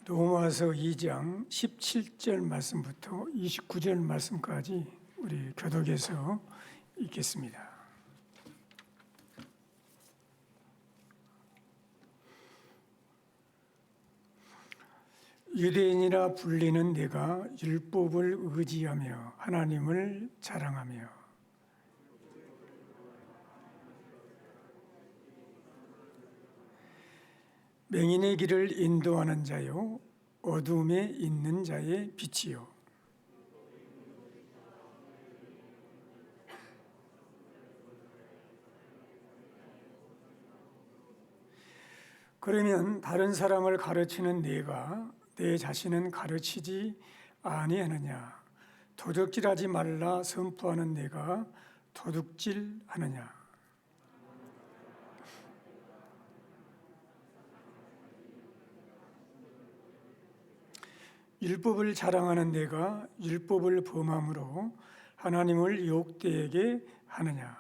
로마서 2장 17절 말씀부터 29절 말씀까지 우리 교독에서 읽겠습니다. 유대인이라 불리는 내가 율법을 의지하며 하나님을 자랑하며 맹인의 길을 인도하는 자요 어둠에 있는 자의 빛이요 그러면 다른 사람을 가르치는 내가 내 자신은 가르치지 아니하느냐? 도둑질하지 말라 선포하는 내가 도둑질하느냐? 율법을 자랑하는 내가 율법을 범함으로 하나님을 욕되게 하느냐?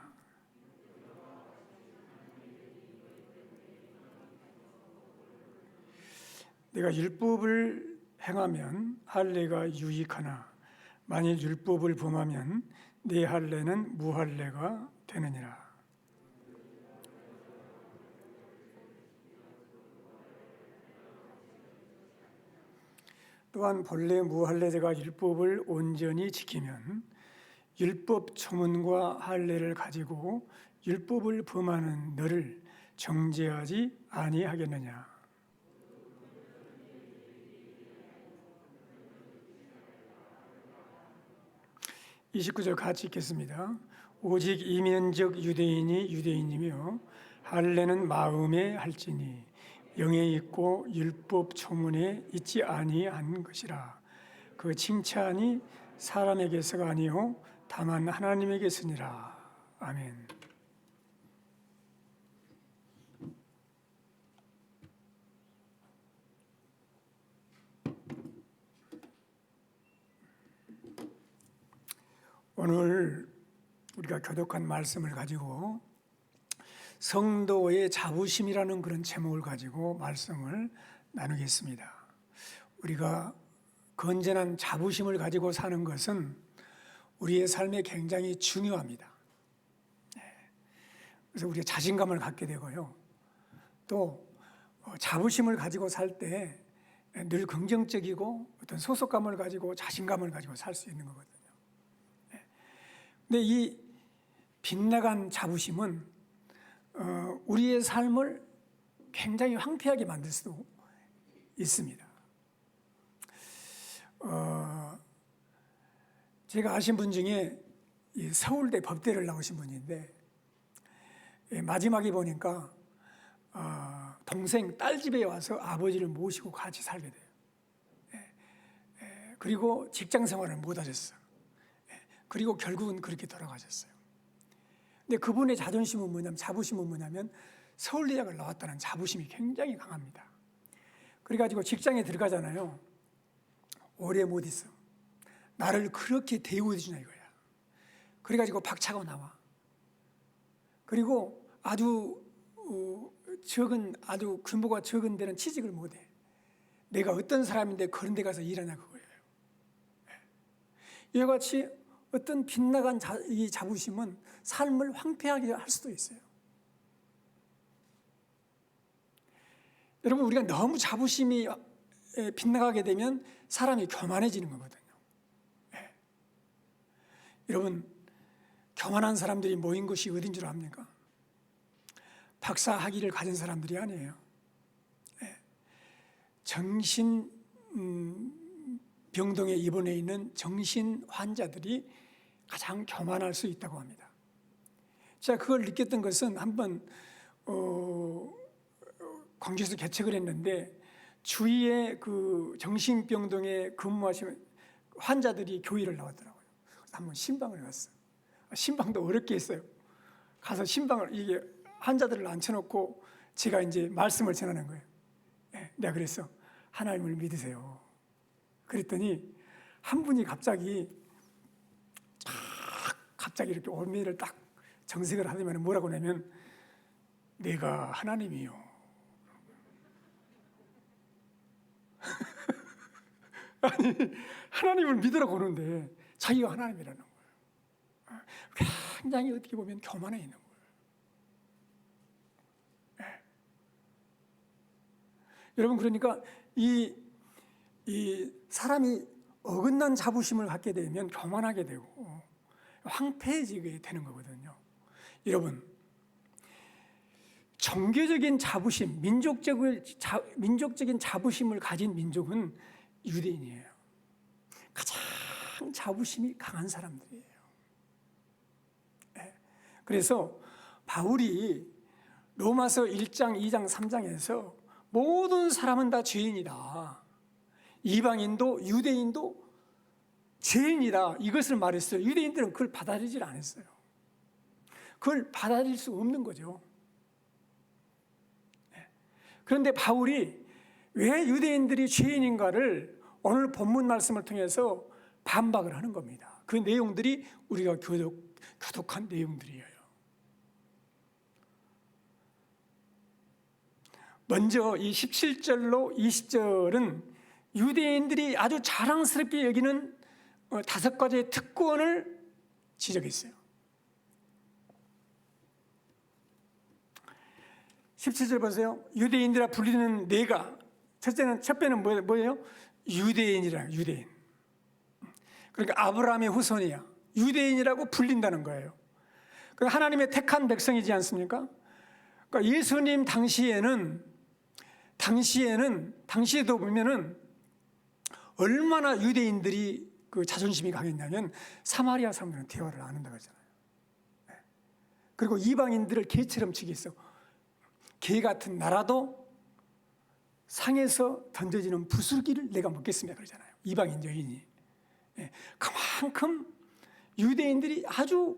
내가 율법을 행하면 할례가 유익하나 만일 율법을 범하면 내 할례는 무할례가 되느니라. 또한 본래 무할례자가 율법을 온전히 지키면 율법 초문과 할례를 가지고 율법을 범하는 너를 정죄하지 아니하겠느냐. 29절 같이 읽겠습니다. 오직 이면적 유대인이 유대인이며 할례는 마음에 할지니 영에 있고 율법 초문에 있지 아니한 것이라. 그 칭찬이 사람에게서가 아니요 다만 하나님에게서니라. 아멘. 오늘 우리가 교독한 말씀을 가지고 성도의 자부심이라는 그런 제목을 가지고 말씀을 나누겠습니다. 우리가 건전한 자부심을 가지고 사는 것은 우리의 삶에 굉장히 중요합니다. 그래서 우리가 자신감을 갖게 되고요. 또 자부심을 가지고 살 때 늘 긍정적이고 어떤 소속감을 가지고 자신감을 가지고 살 수 있는 거거든요. 근데 이 빗나간 자부심은 우리의 삶을 굉장히 황폐하게 만들 수도 있습니다. 제가 아신 분 중에 서울대 법대를 나오신 분인데 마지막에 보니까 동생 딸 집에 와서 아버지를 모시고 같이 살게 돼요. 그리고 직장 생활을 못 하셨어요. 그리고 결국은 그렇게 돌아가셨어요. 근데 그분의 자존심은 뭐냐면, 자부심은 뭐냐면 서울대학을 나왔다는 자부심이 굉장히 강합니다. 그래가지고 직장에 들어가잖아요. 오래 못 있어. 나를 그렇게 대우해 주냐 이거야. 그래가지고 박차고 나와. 그리고 아주 규모가 적은 데는 취직을 못해. 내가 어떤 사람인데 그런 데 가서 일하냐 그거예요. 이와 같이 어떤 빗나간 이 자부심은 삶을 황폐하게 할 수도 있어요. 여러분, 우리가 너무 자부심이 빗나가게 되면 사람이 교만해지는 거거든요. 여러분, 교만한 사람들이 모인 곳이 어딘 줄 압니까? 박사 학위를 가진 사람들이 아니에요. 정신병동에 입원해 있는 정신 환자들이 가장 교만할 수 있다고 합니다. 제가 그걸 느꼈던 것은 한번 광주에서 개척을 했는데 주위에 그 정신병동에 근무하시는 환자들이 교회를 나왔더라고요. 그래서 한번 신방을 갔어요. 신방도 어렵게 했어요. 가서 신방을 이게 환자들을 앉혀놓고 제가 이제 말씀을 전하는 거예요. 내가 그랬어. 하나님을 믿으세요. 그랬더니 한 분이 갑자기 이렇게 올매를 딱 정색을 하면 뭐라고 하냐면 내가 하나님이요. 아니, 하나님을 믿으라고 그러는데 자기가 하나님이라는 거예요. 굉장히 어떻게 보면 교만해 있는 거예요. 여러분, 그러니까 이 사람이 어긋난 자부심을 갖게 되면 교만하게 되고 황폐해지게 되는 거거든요. 여러분, 종교적인 자부심, 민족적인 자부심을 가진 민족은 유대인이에요. 가장 자부심이 강한 사람들이에요. 그래서 바울이 로마서 1장, 2장, 3장에서 모든 사람은 다 죄인이다, 이방인도 유대인도 죄인이다, 이것을 말했어요. 유대인들은 그걸 받아들이질 않았어요. 그걸 받아들일 수 없는 거죠. 그런데 바울이 왜 유대인들이 죄인인가를 오늘 본문 말씀을 통해서 반박을 하는 겁니다. 그 내용들이 우리가 교독한 내용들이에요. 먼저 이 17절로 20절은 유대인들이 아주 자랑스럽게 여기는 5가지의 특권을 지적했어요. 17절 보세요. 유대인들아 불리는 내가, 첫 배는 뭐예요? 유대인이라, 유대인. 그러니까 아브라함의 후손이야. 유대인이라고 불린다는 거예요. 하나님의 택한 백성이지 않습니까? 그러니까 예수님 당시에도 보면은 얼마나 유대인들이 그 자존심이 강했냐면 사마리아 사람들은 대화를 안 한다고 하잖아요. 그리고 이방인들을 개처럼 치겠어. 개 같은 나라도 상에서 던져지는 부슬기를 내가 먹겠습니다 그러잖아요. 이방인 여인이. 그만큼 유대인들이 아주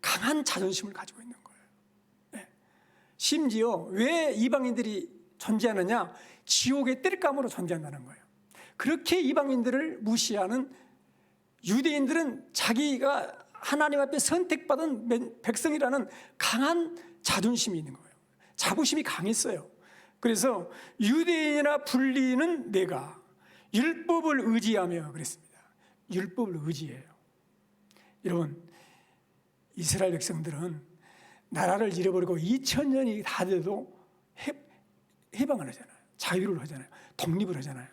강한 자존심을 가지고 있는 거예요. 심지어 왜 이방인들이 존재하느냐? 지옥의 땔감으로 존재한다는 거예요. 그렇게 이방인들을 무시하는 유대인들은 자기가 하나님 앞에 선택받은 백성이라는 강한 자존심이 있는 거예요. 자부심이 강했어요. 그래서 유대인이나 불리는 내가 율법을 의지하며 그랬습니다. 율법을 의지해요. 여러분, 이스라엘 백성들은 나라를 잃어버리고 2000년이 다 돼도 해방을 하잖아요. 자유를 하잖아요. 독립을 하잖아요.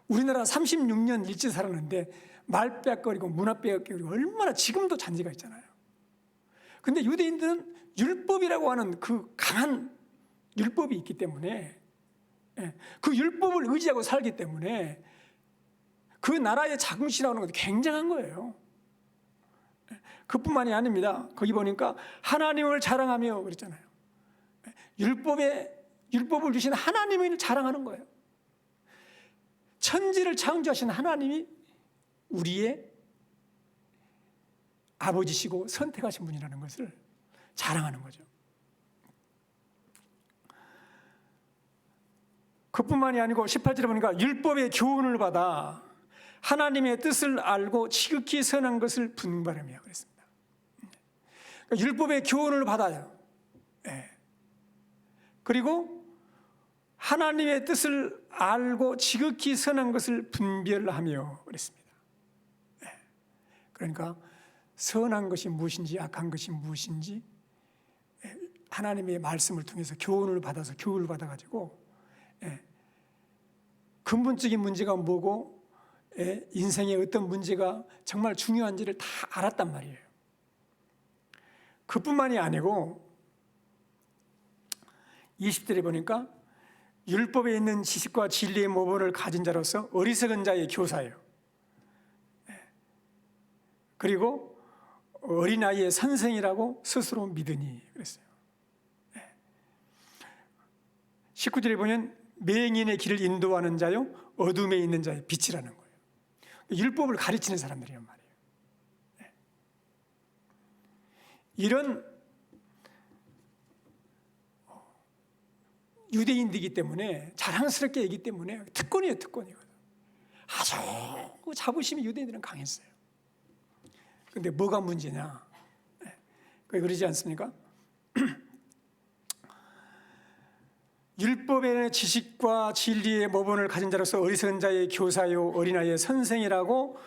우리나라 36년 일제 살았는데 말 빼앗거리고 문화 빼앗거리고 얼마나 지금도 잔재가 있잖아요. 근데 유대인들은 율법이라고 하는 그 강한 율법이 있기 때문에, 그 율법을 의지하고 살기 때문에 그 나라의 자긍심이라는 것도 굉장한 거예요. 그뿐만이 아닙니다. 거기 보니까 하나님을 자랑하며 그랬잖아요. 율법을 주신 하나님을 자랑하는 거예요. 천지를 창조하신 하나님이 우리의 아버지시고 선택하신 분이라는 것을 자랑하는 거죠. 그뿐만이 아니고 18절에 보니까 율법의 교훈을 받아 하나님의 뜻을 알고 지극히 선한 것을 분별하며 그랬습니다. 그러니까 율법의 교훈을 받아요. 그리고 하나님의 뜻을 알고 지극히 선한 것을 분별하며 그랬습니다. 그러니까 선한 것이 무엇인지 악한 것이 무엇인지 하나님의 말씀을 통해서 교훈을 받아가지고 근본적인 문제가 뭐고 인생의 어떤 문제가 정말 중요한지를 다 알았단 말이에요. 그뿐만이 아니고 20절에 보니까 율법에 있는 지식과 진리의 모범을 가진 자로서 어리석은 자의 교사예요. 그리고 어린아이의 선생이라고 스스로 믿으니 그랬어요. 19절에 보면 맹인의 길을 인도하는 자요 어둠에 있는 자의 빛이라는 거예요. 율법을 가르치는 사람들이란 말이에요. 이런 유대인들이기 때문에 자랑스럽게 얘기 때문에 특권이에요. 특권이거든. 아주 자부심이 유대인들은 강했어요. 근데 뭐가 문제냐? 그러지 않습니까? 율법의 지식과 진리의 모본을 가진 자로서 어리석은 자의 교사요 어린아이의 선생이라고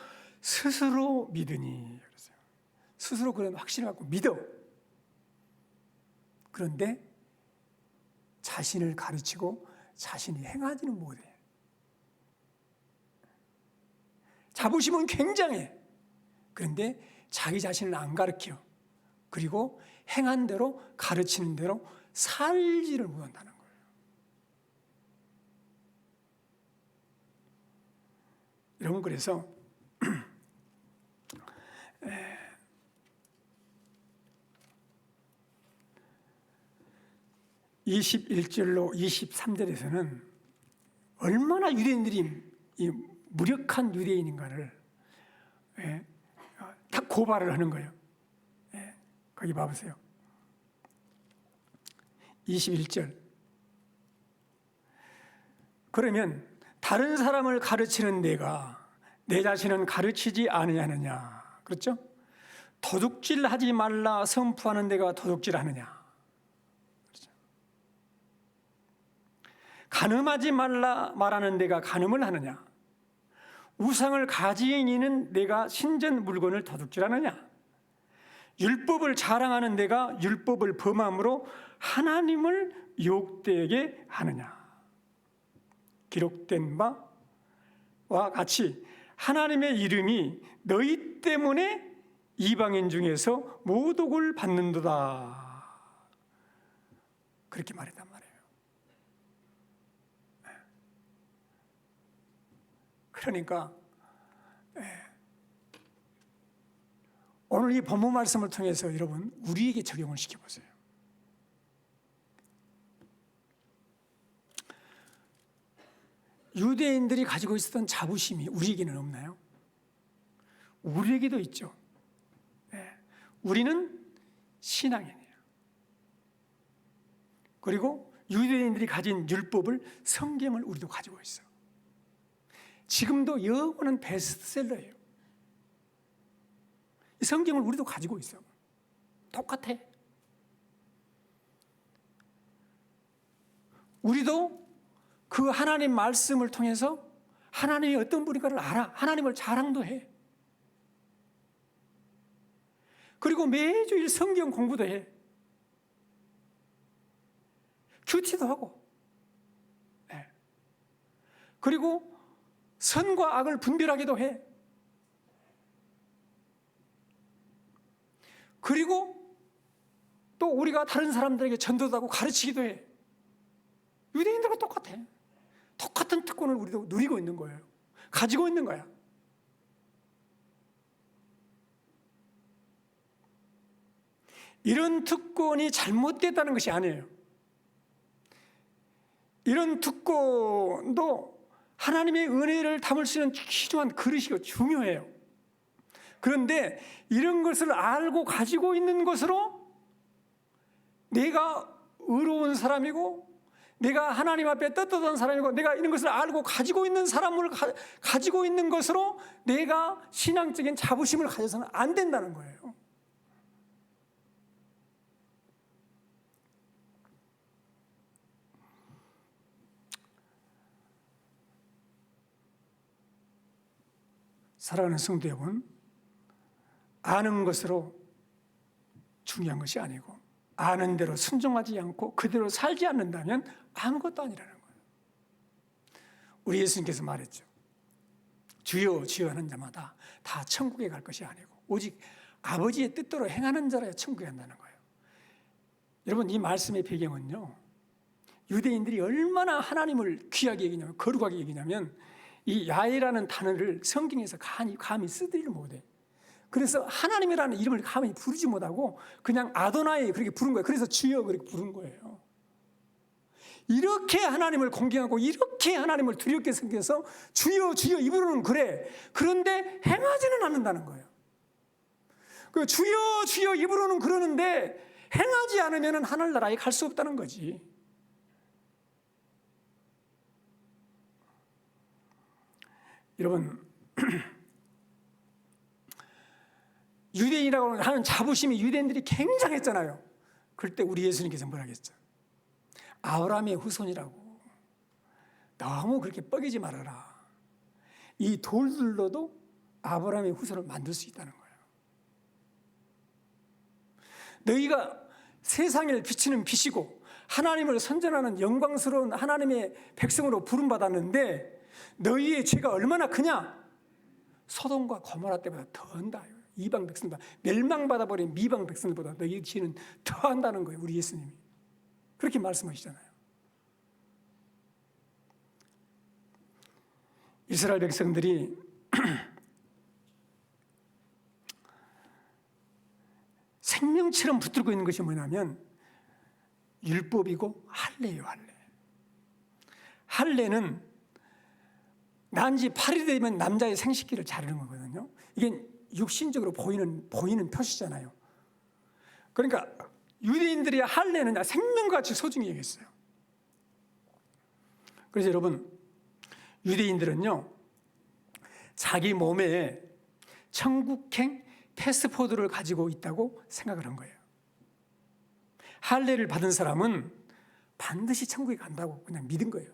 스스로 믿으니. 스스로 그런 확신을 갖고 믿어. 그런데 자신을 가르치고 자신이 행하지는 못해. 자부심은 굉장해. 그런데 자기 자신을 안 가르쳐. 그리고 행한 대로 가르치는 대로 살지를 못한다는 거예요. 여러분, 그래서 21절로 23절에서는 얼마나 유대인들이 이 무력한 유대인인가를 다 고발을 하는 거예요. 거기 봐보세요. 21절. 그러면 다른 사람을 가르치는 내가 내 자신은 가르치지 아니하느냐. 그렇죠? 도둑질하지 말라 선포하는 내가 도둑질하느냐. 그렇죠? 간음하지 말라 말하는 내가 간음을 하느냐. 우상을 가지이는 내가 신전 물건을 도둑질하느냐. 율법을 자랑하는 내가 율법을 범함으로 하나님을 욕되게 하느냐. 기록된 바와 같이 하나님의 이름이 너희 때문에 이방인 중에서 모독을 받는도다. 그렇게 말했단 말이에요. 그러니까 오늘 이 본문 말씀을 통해서 여러분 우리에게 적용을 시켜보세요. 유대인들이 가지고 있었던 자부심이 우리에게는 없나요? 우리에게도 있죠. 우리는 신앙인이에요. 그리고 유대인들이 가진 율법을, 성경을 우리도 가지고 있어. 지금도 영원한 베스트셀러예요. 이 성경을 우리도 가지고 있어. 똑같아. 우리도 그 하나님 말씀을 통해서 하나님이 어떤 분인가를 알아. 하나님을 자랑도 해. 그리고 매주일 성경 공부도 해. 큐티도 하고. 그리고 선과 악을 분별하기도 해. 그리고 또 우리가 다른 사람들에게 전도도 하고 가르치기도 해. 유대인들과 똑같아. 똑같은 특권을 우리도 누리고 있는 거예요. 가지고 있는 거야. 이런 특권이 잘못됐다는 것이 아니에요. 이런 특권도 하나님의 은혜를 담을 수 있는 귀중한 그릇이고 중요해요. 그런데 이런 것을 알고 가지고 있는 것으로 내가 의로운 사람이고 내가 하나님 앞에 떳떳한 사람이고 내가 이런 것을 알고 가지고 있는 사람을 가지고 있는 것으로 내가 신앙적인 자부심을 가져서는 안 된다는 거예요. 사랑하는 성도 여러분, 아는 것으로 중요한 것이 아니고 아는 대로 순종하지 않고 그대로 살지 않는다면 아무것도 아니라는 거예요. 우리 예수님께서 말했죠. 주여 주여 하는 자마다 다 천국에 갈 것이 아니고 오직 아버지의 뜻대로 행하는 자라야 천국에 간다는 거예요. 여러분, 이 말씀의 배경은요, 유대인들이 얼마나 하나님을 귀하게 여기냐면, 거룩하게 여기냐면 이 야훼라는 단어를 성경에서 감히 쓰지를 못해. 그래서 하나님이라는 이름을 감히 부르지 못하고 그냥 아도나이 그렇게 부른 거예요. 그래서 주여 그렇게 부른 거예요. 이렇게 하나님을 공경하고 이렇게 하나님을 두렵게 생겨서 주여 주여 입으로는 그래. 그런데 행하지는 않는다는 거예요. 그 주여 주여 입으로는 그러는데 행하지 않으면 하늘나라에 갈 수 없다는 거지. 여러분, 유대인이라고 하는 자부심이 유대인들이 굉장했잖아요. 그럴 때 우리 예수님께서 뭐라 했죠? 아브라함의 후손이라고. 너무 그렇게 뻐기지 말아라. 이 돌들로도 아브라함의 후손을 만들 수 있다는 거예요. 너희가 세상을 비치는 빛이고 하나님을 선전하는 영광스러운 하나님의 백성으로 부름받았는데 너희의 죄가 얼마나 크냐? 소돔과 고모라 때보다 더한다. 이방 백성보다, 멸망받아버린 미방 백성보다 너희의 죄는 더한다는 거예요. 우리 예수님이 그렇게 말씀하시잖아요. 이스라엘 백성들이 생명처럼 붙들고 있는 것이 뭐냐면 율법이고 할례예요. 할례는 난지 8일 되면 남자의 생식기를 자르는 거거든요. 이게 육신적으로 보이는 표시잖아요. 그러니까 유대인들의 할례는 생명같이 소중히 여겼어요. 그래서 여러분, 유대인들은요, 자기 몸에 천국행 패스포드를 가지고 있다고 생각을 한 거예요. 할례를 받은 사람은 반드시 천국에 간다고 그냥 믿은 거예요.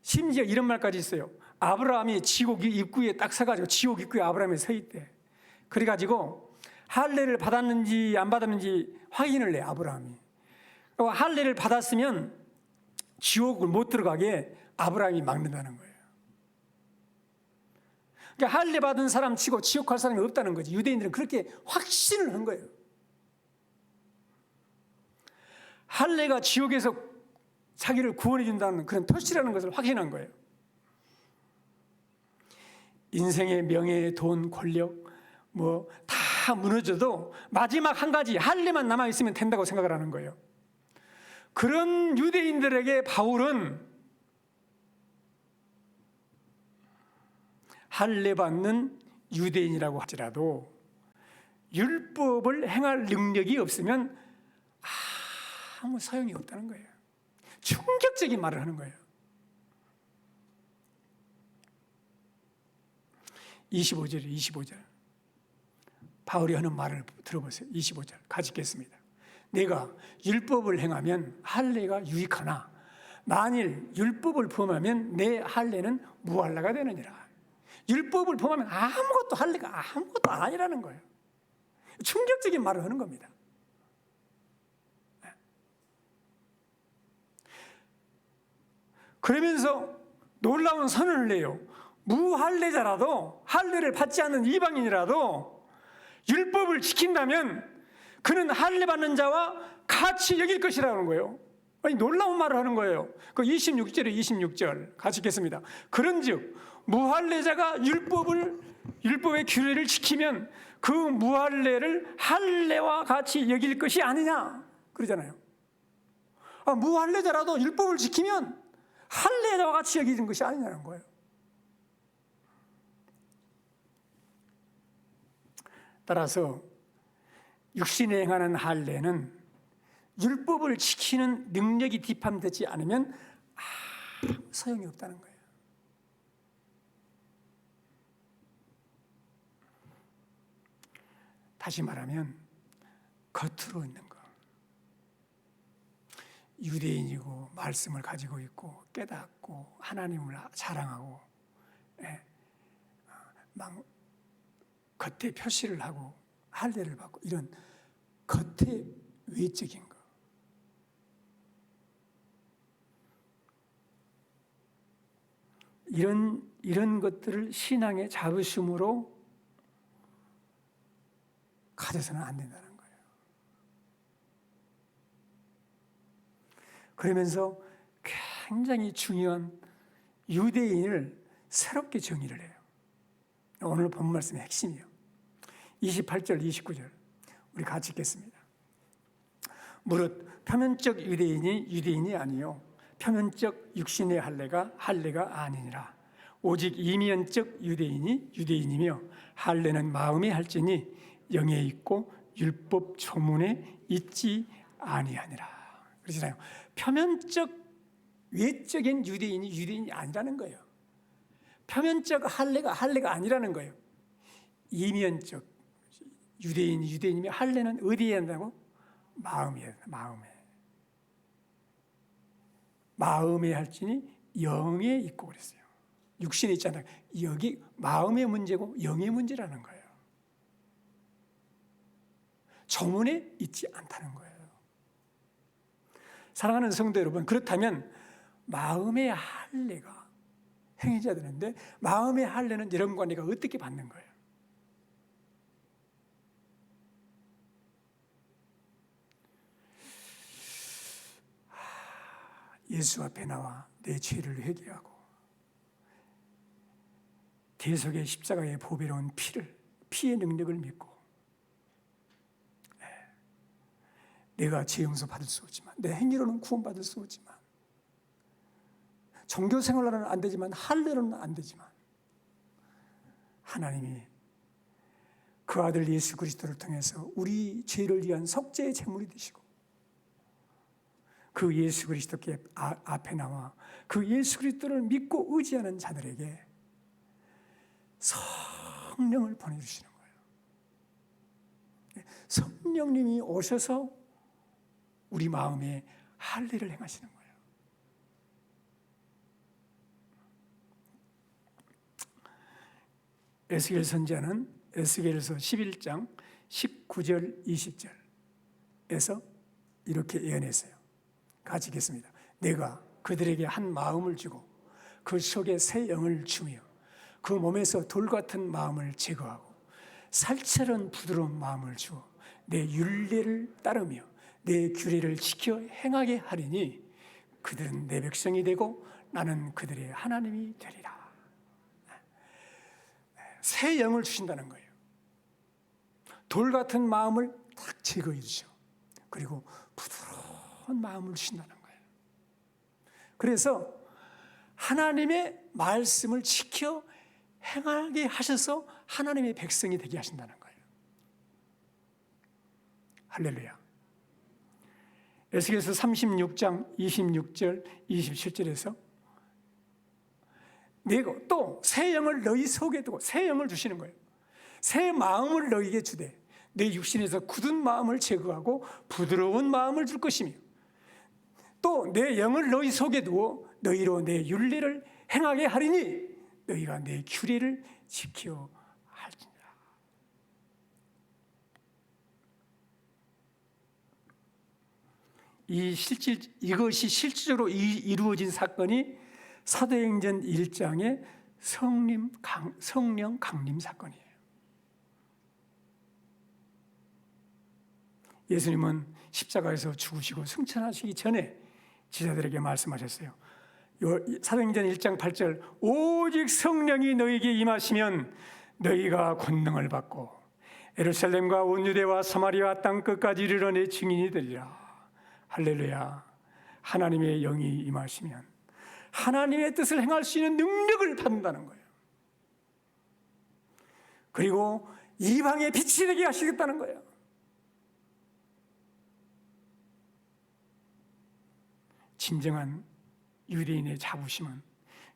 심지어 이런 말까지 있어요. 아브라함이 지옥 입구에 딱 서가지고 지옥 입구에 아브라함이 서 있대. 그래가지고 할례를 받았는지 안 받았는지 확인을 해, 아브라함이. 할례를 받았으면 지옥을 못 들어가게 아브라함이 막는다는 거예요. 그러니까 할례 받은 사람 치고 지옥 갈 사람이 없다는 거지. 유대인들은 그렇게 확신을 한 거예요. 할례가 지옥에서 자기를 구원해 준다는 그런 표시라는 것을 확신한 거예요. 인생의 명예, 돈, 권력 뭐 다 무너져도 마지막 한 가지 할례만 남아있으면 된다고 생각을 하는 거예요. 그런 유대인들에게 바울은 할례 받는 유대인이라고 할지라도 율법을 행할 능력이 없으면 아무 소용이 없다는 거예요. 충격적인 말을 하는 거예요. 25절 바울이 하는 말을 들어보세요. 25절 같이 읽겠습니다. 내가 율법을 행하면 할례가 유익하나 만일 율법을 범하면 내 할례는 무할례가 되느니라. 율법을 범하면 할례가 아무것도 아니라는 거예요. 충격적인 말을 하는 겁니다. 그러면서 놀라운 선언을 해요. 무할례자라도, 할례를 받지 않는 이방인이라도 율법을 지킨다면 그는 할례 받는 자와 같이 여길 것이라는 거예요. 아니, 놀라운 말을 하는 거예요. 그 26절 같이 읽겠습니다. 그런즉 무할례자가 율법의 규례를 지키면 그 무할례를 할례와 같이 여길 것이 아니냐 그러잖아요. 무할례자라도 율법을 지키면 할례와 같이 여기는 것이 아니냐는 거예요. 따라서 육신에 행하는 할례는 율법을 지키는 능력이 뒷받침되지 않으면 아무 소용이 없다는 거예요. 다시 말하면 겉으로 있는 거, 유대인이고 말씀을 가지고 있고 깨닫고 하나님을 자랑하고 막 겉에 표시를 하고 할례를 받고 이런 겉에 외적인 거, 이런 것들을 신앙의 자부심으로 가져서는 안 된다는 거예요. 그러면서 굉장히 중요한 유대인을 새롭게 정의를 해요. 오늘 본 말씀의 핵심이에요. 28절, 29절 우리 같이 읽겠습니다. 무릇 표면적 유대인이 유대인이 아니요 표면적 육신의 할례가 아니니라. 오직 이면적 유대인이 유대인이며 할례는 마음에 할지니 영에 있고 율법 조문에 있지 아니하니라. 그러잖아요. 표면적 외적인 유대인이 아니라는 거예요. 표면적 할례가 아니라는 거예요. 이면적 유대인이며 할례는 어디에 한다고? 마음에. 마음에 할지니 영에 있고 그랬어요. 육신에 있잖아요. 여기 마음의 문제고 영의 문제라는 거예요. 조문에 있지 않다는 거예요. 사랑하는 성도 여러분, 그렇다면 마음의 할례가 행해져야 되는데 마음의 할례는 여러분과 어떻게 받는 거예요? 예수 앞에 나와 내 죄를 회개하고 대속의 십자가의 보배로운 피의 능력을 믿고 내가 죄 용서 받을 수 없지만 내 행위로는 구원받을 수 없지만 종교 생활로는 안 되지만 할례로는 안 되지만 하나님이 그 아들 예수 그리스도를 통해서 우리 죄를 위한 속죄의 제물이 되시고 그 예수 그리스도께 앞에 나와 그 예수 그리스도를 믿고 의지하는 자들에게 성령을 보내주시는 거예요. 성령님이 오셔서 우리 마음에 할례를 행하시는 거예요. 에스겔 선지자는 에스겔서 11장 19절 20절에서 이렇게 예언했어요. 같이 읽겠습니다. 내가 그들에게 한 마음을 주고 그 속에 새 영을 주며 그 몸에서 돌 같은 마음을 제거하고 살처럼 부드러운 마음을 주어 내 율례를 따르며 내 규례를 지켜 행하게 하리니 그들은 내 백성이 되고 나는 그들의 하나님이 되리라. 새 영을 주신다는 거예요. 돌 같은 마음을 딱 제거해 주셔. 그리고 부드러운 마음을 주신다는 거예요. 그래서 하나님의 말씀을 지켜 행하게 하셔서 하나님의 백성이 되게 하신다는 거예요. 할렐루야. 에스겔서 36장 26절 27절에서 내가 또 새 영을 너희 속에 두고 새 영을 주시는 거예요. 새 마음을 너희에게 주되 내 육신에서 굳은 마음을 제거하고 부드러운 마음을 줄 것이며 또 내 영을 너희 속에 두어 너희로 내 율례를 행하게 하리니 너희가 내 규례를 지켜 할지니라. 이것이 실질적으로 이루어진 사건이 사도행전 1장의 성령 강림 사건이에요. 예수님은 십자가에서 죽으시고 승천하시기 전에 제자들에게 말씀하셨어요. 사도행전 1장 8절 오직 성령이 너희에게 임하시면 너희가 권능을 받고 예루살렘과 온 유대와 사마리아 땅 끝까지 이르러 내 증인이 되리라. 할렐루야. 하나님의 영이 임하시면 하나님의 뜻을 행할 수 있는 능력을 받는다는 거예요. 그리고 이방의 빛이 되게 하시겠다는 거예요. 진정한 유대인의 자부심은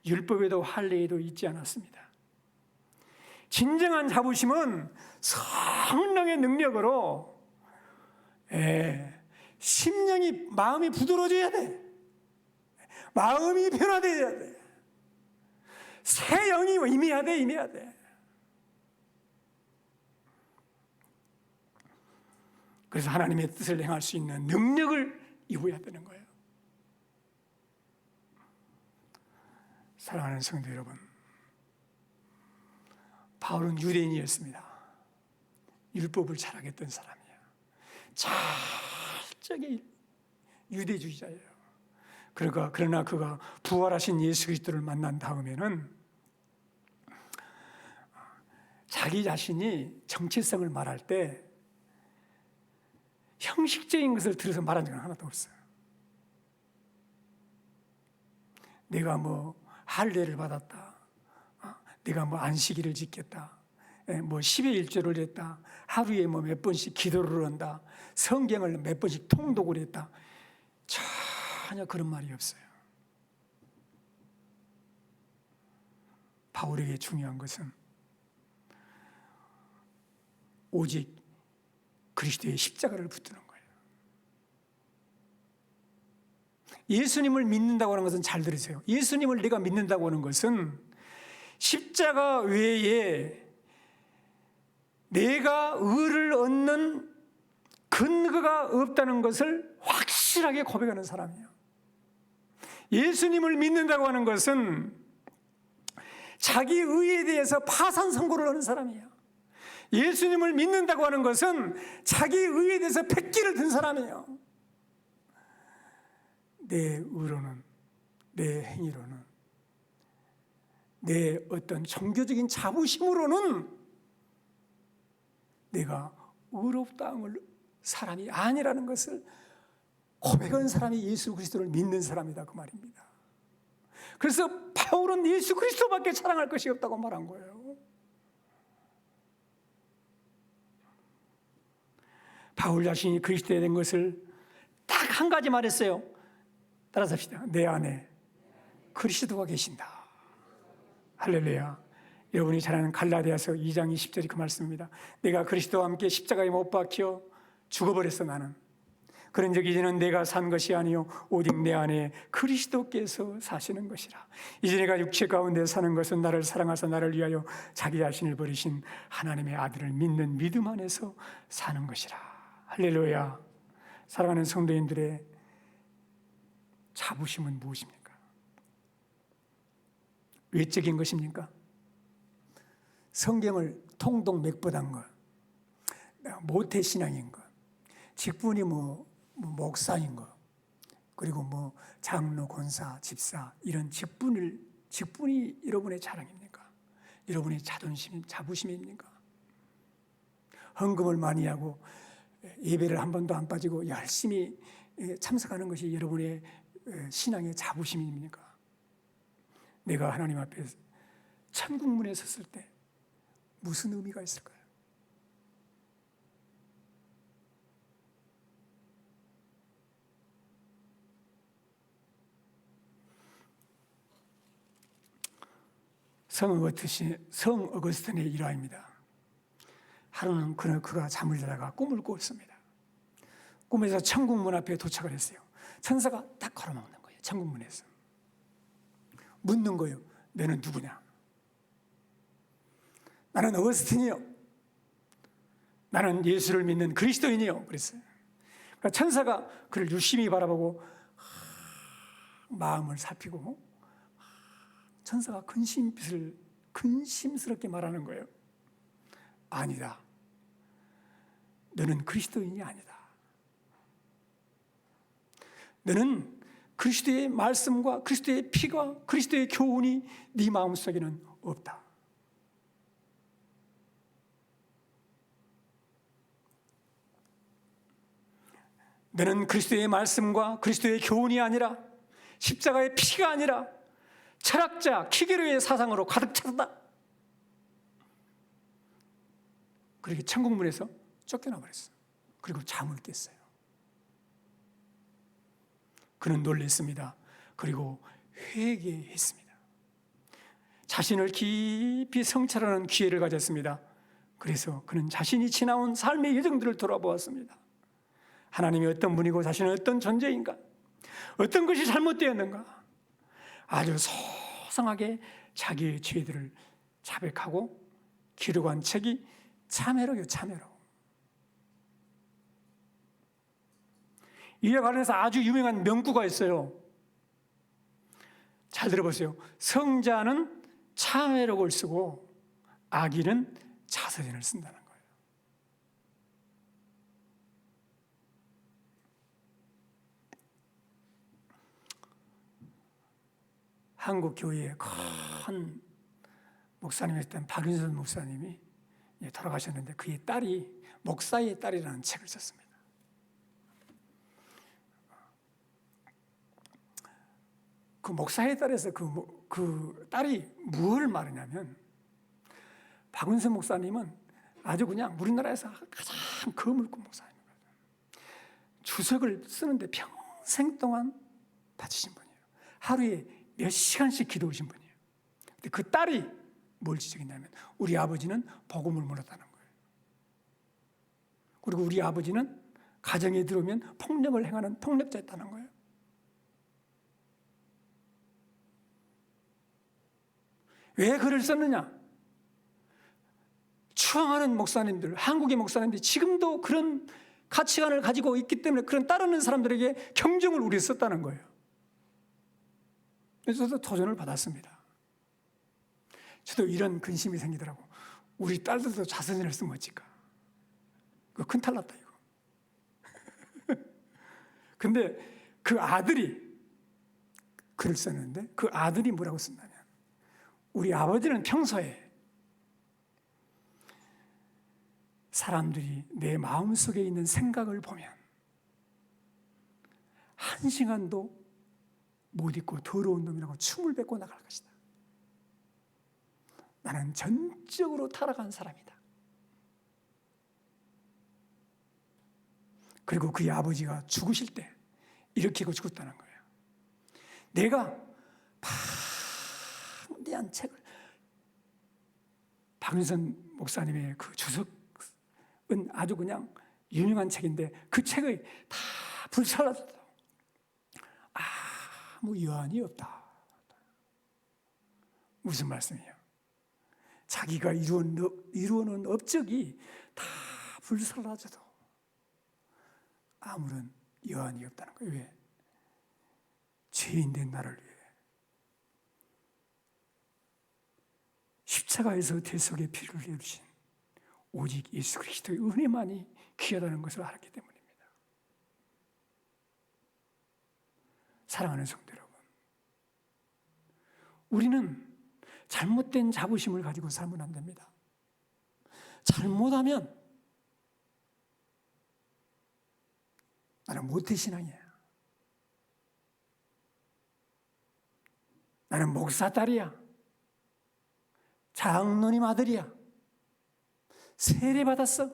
율법에도 할례에도 있지 않았습니다. 진정한 자부심은 성령의 능력으로 심령이 마음이 부드러워져야 돼. 마음이 변화되어야 돼. 새 영이 임해야 돼. 그래서 하나님의 뜻을 행할 수 있는 능력을 이루어야 되는 거예요. 사랑하는 성도 여러분, 바울은 유대인이었습니다. 율법을 잘하겠던 사람이에요. 철저하게 유대주의자예요. 그러나 그가 부활하신 예수 그리스도를 만난 다음에는 자기 자신이 정체성을 말할 때 형식적인 것을 들어서 말한 적은 하나도 없어요. 내가 할례를 받았다. 내가 안식일을 지켰다. 10의 1조를 했다. 하루에 몇 번씩 기도를 한다. 성경을 몇 번씩 통독을 했다. 전혀 그런 말이 없어요. 바울에게 중요한 것은 오직 그리스도의 십자가를 붙드는 거예요. 예수님을 믿는다고 하는 것은, 잘 들으세요, 예수님을 내가 믿는다고 하는 것은 십자가 외에 내가 의를 얻는 근거가 없다는 것을 확실하게 고백하는 사람이에요. 예수님을 믿는다고 하는 것은 자기 의에 대해서 파산 선고를 하는 사람이에요. 예수님을 믿는다고 하는 것은 자기 의에 대해서 백기를 든 사람이에요. 내 의로는, 내 행위로는, 내 어떤 종교적인 자부심으로는 내가 의롭다 함을 사람이 아니라는 것을 고백한 사람이 예수 그리스도를 믿는 사람이다, 그 말입니다. 그래서 바울은 예수 그리스도밖에 자랑할 것이 없다고 말한 거예요. 바울 자신이 그리스도에 된 것을 딱 한 가지 말했어요. 따라서 합시다. 내 안에 그리스도가 계신다. 할렐루야. 여러분이 잘 아는 갈라디아서 2장 20절이 그 말씀입니다. 내가 그리스도와 함께 십자가에 못 박혀 죽어버렸어. 나는 그런 적 이제는 내가 산 것이 아니요 오직 내 안에 그리스도께서 사시는 것이라. 이제 내가 육체 가운데 사는 것은 나를 사랑하사 나를 위하여 자기 자신을 버리신 하나님의 아들을 믿는 믿음 안에서 사는 것이라. 할렐루야. 사랑하는 성도님들의 자부심은 무엇입니까? 외적인 것입니까? 성경을 통독 맥버단 것, 모태신앙인 것, 직분이 목사인 것, 그리고 장로, 권사, 집사, 이런 직분이 여러분의 자랑입니까? 여러분의 자부심입니까? 헌금을 많이 하고 예배를 한 번도 안 빠지고 열심히 참석하는 것이 여러분의 신앙의 자부심입니까? 내가 하나님 앞에 천국문에 섰을 때 무슨 의미가 있을까요? 성 어거스틴의 일화입니다. 하루는 그가 잠을 자다가 꿈을 꿨습니다. 꿈에서 천국문 앞에 도착을 했어요. 천사가 딱 걸어먹는 거예요. 천국문에서 묻는 거예요. 너는 누구냐? 나는 어거스틴이요. 나는 예수를 믿는 그리스도인이요. 그랬어요. 그러니까 천사가 그를 유심히 바라보고 마음을 살피고 천사가 근심스럽게 말하는 거예요. 아니다. 너는 그리스도인이 아니다. 너는 그리스도의 말씀과 그리스도의 피가 그리스도의 교훈이 네 마음속에는 없다. 너는 그리스도의 말씀과 그리스도의 교훈이 아니라 십자가의 피가 아니라 철학자 키게르의 사상으로 가득 찼다. 그렇게 천국문에서 쫓겨나 버렸어. 그리고 잠을 깼어요. 그는 놀랐습니다. 그리고 회개했습니다. 자신을 깊이 성찰하는 기회를 가졌습니다. 그래서 그는 자신이 지나온 삶의 여정들을 돌아보았습니다. 하나님이 어떤 분이고 자신은 어떤 존재인가? 어떤 것이 잘못되었는가? 아주 소상하게 자기의 죄들을 자백하고 기록한 책이 참회로요, 참회로. 이에 관해서 아주 유명한 명구가 있어요. 잘 들어보세요. 성자는 참회록을 쓰고 악인은 자서전을 쓴다는 거예요. 한국 교회의 큰 목사님이었던 박윤선 목사님이 돌아가셨는데 그의 딸이 목사의 딸이라는 책을 썼습니다. 그 목사의 딸에서 그 딸이 무엇을 말하냐면 박윤선 목사님은 아주 그냥 우리나라에서 가장 거물급 목사입니다. 주석을 쓰는데 평생 동안 바치신 분이에요. 하루에 몇 시간씩 기도하신 분이에요. 근데 그 딸이 뭘 지적했냐면 우리 아버지는 복음을 몰랐다는 거예요. 그리고 우리 아버지는 가정에 들어오면 폭력을 행하는 폭력자였다는 거예요. 왜 글을 썼느냐? 추앙하는 목사님들, 한국의 목사님들이 지금도 그런 가치관을 가지고 있기 때문에 그런 따르는 사람들에게 경종을 우리 썼다는 거예요. 그래서 저도 도전을 받았습니다. 저도 이런 근심이 생기더라고. 우리 딸들도 자서전을 쓰면 어쩔까? 그거 큰탈 났다 이거. 근데 그 아들이 글을 썼는데 그 아들이 뭐라고 쓴다면, 우리 아버지는 평소에 사람들이 내 마음속에 있는 생각을 보면 한 시간도 못 잊고 더러운 놈이라고 춤을 뱉고 나갈 것이다. 나는 전적으로 타락한 사람이다. 그리고 그의 아버지가 죽으실 때 이렇게 하고 죽었다는 거예요. 내가 방대한 책을, 박윤선 목사님의 그 주석은 아주 그냥 유명한 책인데 그 책을 다 불살라도 아무 여한이 없다. 무슨 말씀이에요? 자기가 이루어놓은 업적이 다 불살라져도 아무런 여한이 없다는 거예요. 왜? 죄인된 나를 위해 십자가에서 대속의 피를 흘려주신 오직 예수 그리스도의 은혜만이 귀하다는 것을 알았기 때문입니다. 사랑하는 성도 여러분, 우리는 잘못된 자부심을 가지고 살면 안 됩니다. 잘못하면 나는 모태신앙이야. 나는 목사 딸이야. 장로님 아들이야. 세례 받았어.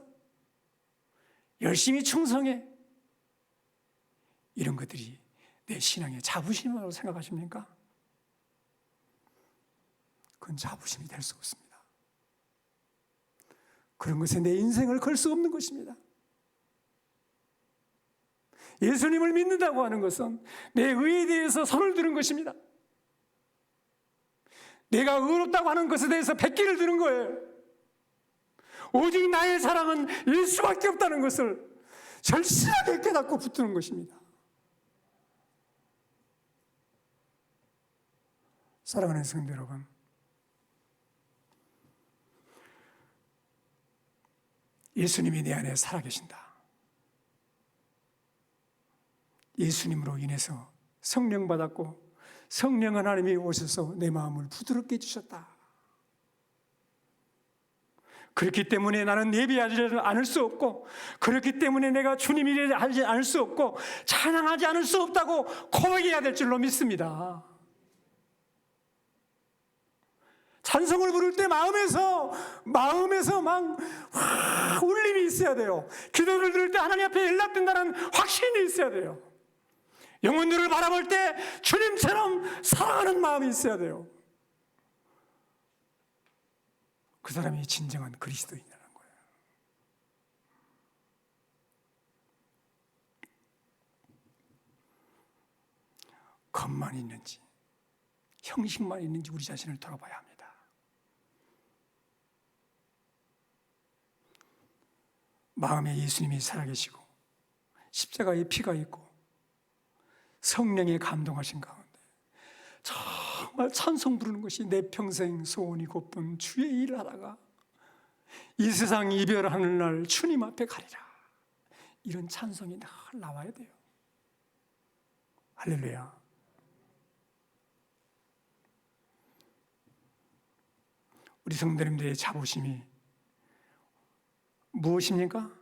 열심히 충성해. 이런 것들이 내 신앙의 자부심이라고 생각하십니까? 그건 자부심이 될 수 없습니다. 그런 것에 내 인생을 걸 수 없는 것입니다. 예수님을 믿는다고 하는 것은 내 의에 대해서 손을 드는 것입니다. 내가 의롭다고 하는 것에 대해서 백기를 드는 거예요. 오직 나의 사랑은 예수밖에 없다는 것을 절실하게 깨닫고 붙드는 것입니다. 사랑하는 성도 여러분, 예수님이 내 안에 살아계신다. 예수님으로 인해서 성령 받았고 성령 하나님이 오셔서 내 마음을 부드럽게 해주셨다. 그렇기 때문에 나는 예배하지 않을 수 없고, 그렇기 때문에 내가 주님이 하지 않을 수 없고, 찬양하지 않을 수 없다고 고백해야 될 줄로 믿습니다. 찬송을 부를 때 마음에서 막 울림이 있어야 돼요. 기도를 들을 때 하나님 앞에 연락된다는 확신이 있어야 돼요. 영혼들을 바라볼 때 주님처럼 사랑하는 마음이 있어야 돼요. 그 사람이 진정한 그리스도인이라는 거예요. 겉만 있는지 형식만 있는지 우리 자신을 돌아봐야 합니다. 마음에 예수님이 살아계시고 십자가에 피가 있고 성령의 감동하신 가운데 정말 찬송 부르는 것이 내 평생 소원이 고픈 주의 일을 하다가 이 세상 이별하는 날 주님 앞에 가리라, 이런 찬송이 늘 나와야 돼요. 할렐루야. 우리 성도님들의 자부심이 무엇입니까?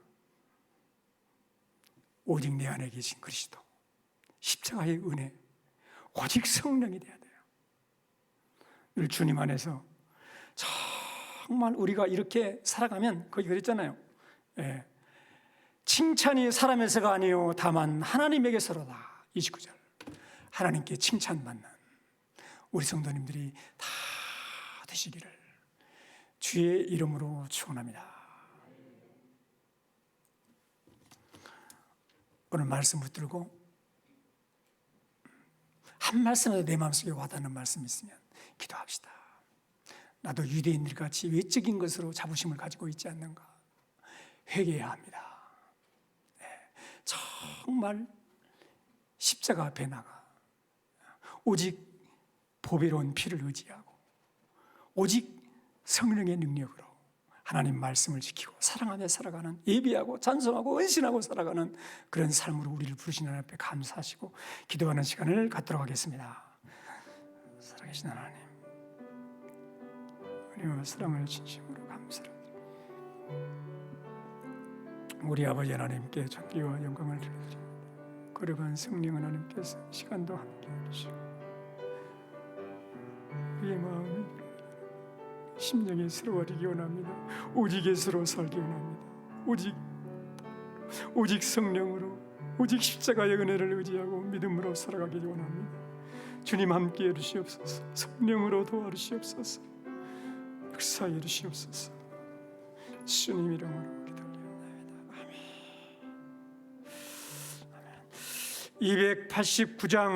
오직 내 안에 계신 그리스도, 십자가의 은혜, 오직 성령이 돼야 돼요. 늘 주님 안에서 정말 우리가 이렇게 살아가면, 거기 그랬잖아요. 예. 칭찬이 사람에서가 아니요 다만 하나님에게서로다. 29절. 하나님께 칭찬받는 우리 성도님들이 다 되시기를 주의 이름으로 축원합니다. 오늘 말씀 붙들고 한 말씀에도 내 마음속에 와닿는 말씀이 있으면 기도합시다. 나도 유대인들 같이 외적인 것으로 자부심을 가지고 있지 않는가? 회개해야 합니다. 네, 정말 십자가 앞에 나가 오직 보배로운 피를 의지하고 오직 성령의 능력으로 하나님 말씀을 지키고 사랑하며 살아가는, 예비하고 찬송하고 은신하고 살아가는 그런 삶으로 우리를 부르신 하나님 앞에 감사하시고 기도하는 시간을 갖도록 하겠습니다. 살아계신 하나님, 은혜와 사랑을 진심으로 감사를 우리 아버지 하나님께 존귀와 영광을 드립니다. 거룩한 성령 하나님께서 시간도 함께 해주시고 우리의 마음이 심령이 새로워지기 원합니다. 오직 예수로 살기 원합니다. 오직 성령으로, 오직 십자가의 은혜를 의지하고 믿음으로 살아가기 원합니다. 주님 함께해 주시옵소서. 성령으로 도와주시옵소서. 역사해 주시옵소서. 주님 이름으로 기도드립니다. 아멘. 289장